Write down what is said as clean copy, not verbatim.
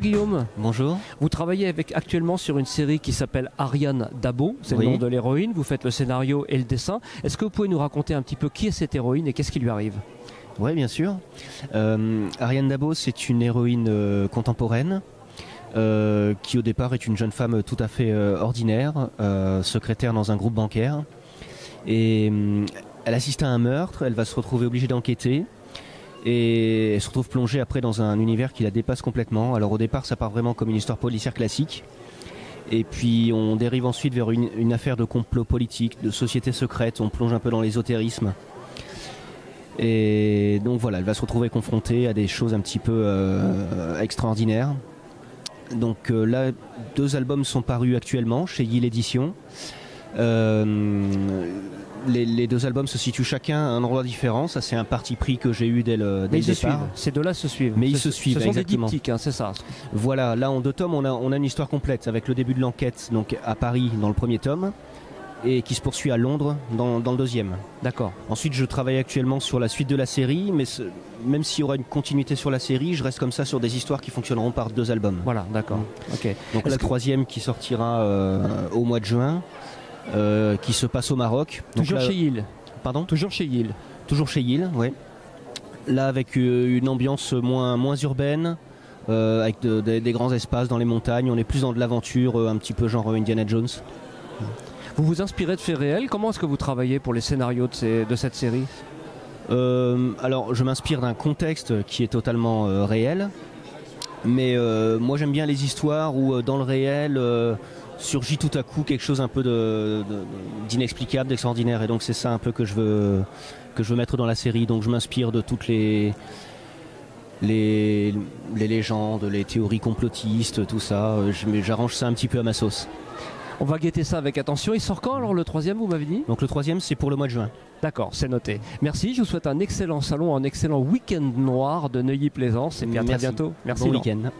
Guillaume. Bonjour. Vous travaillez actuellement sur une série qui s'appelle Ariane Dabo, c'est le nom de l'héroïne, vous faites le scénario et le dessin. Est-ce que vous pouvez nous raconter un petit peu qui est cette héroïne et qu'est-ce qui lui arrive? Oui, bien sûr. Ariane Dabo, c'est une héroïne contemporaine qui au départ est une jeune femme tout à fait ordinaire, secrétaire dans un groupe bancaire. Et elle assiste à un meurtre, elle va se retrouver obligée d'enquêter. Et elle se retrouve plongée après dans un univers qui la dépasse complètement. Alors au départ ça part vraiment comme une histoire policière classique. Et puis on dérive ensuite vers une affaire de complot politique, de société secrète, on plonge un peu dans l'ésotérisme. Et donc voilà, elle va se retrouver confrontée à des choses un petit peu extraordinaires. Donc là, 2 albums sont parus actuellement chez Yield Éditions. Les 2 albums se situent chacun à un endroit différent, ça c'est un parti pris que j'ai eu dès le départ. Ces 2-là se suivent. Mais ils se suivent, ce sont exactement. des diptyques, hein, c'est ça. Voilà, là en 2 tomes on a une histoire complète avec le début de l'enquête donc à Paris dans le premier tome et qui se poursuit à Londres dans le deuxième. D'accord. Ensuite je travaille actuellement sur la suite de la série, mais même s'il y aura une continuité sur la série, je reste comme ça sur des histoires qui fonctionneront par 2 albums. Voilà, d'accord. Ok. Donc la 3e qui sortira au mois de juin, qui se passe au Maroc. Toujours chez Yield. Pardon ? Toujours chez Yield. Toujours chez Yield, oui. Là avec une ambiance moins urbaine, avec des grands espaces dans les montagnes, on est plus dans de l'aventure, un petit peu genre Indiana Jones. Vous vous inspirez de faits réels? Comment est-ce que vous travaillez pour les scénarios de cette série? Alors je m'inspire d'un contexte qui est totalement réel, mais moi j'aime bien les histoires où dans le réel surgit tout à coup quelque chose un peu d'inexplicable, d'extraordinaire, et donc c'est ça un peu que je veux mettre dans la série. Donc je m'inspire de toutes les légendes, les théories complotistes, tout ça, j'arrange ça un petit peu à ma sauce. On va guetter ça avec attention. Il sort quand alors le 3e, vous m'avez dit? Donc le 3e c'est pour le mois de juin. D'accord, c'est noté. Merci, je vous souhaite un excellent salon, un excellent week-end noir de Neuilly-Plaisance et puis à très bientôt. Merci. Bon week-end.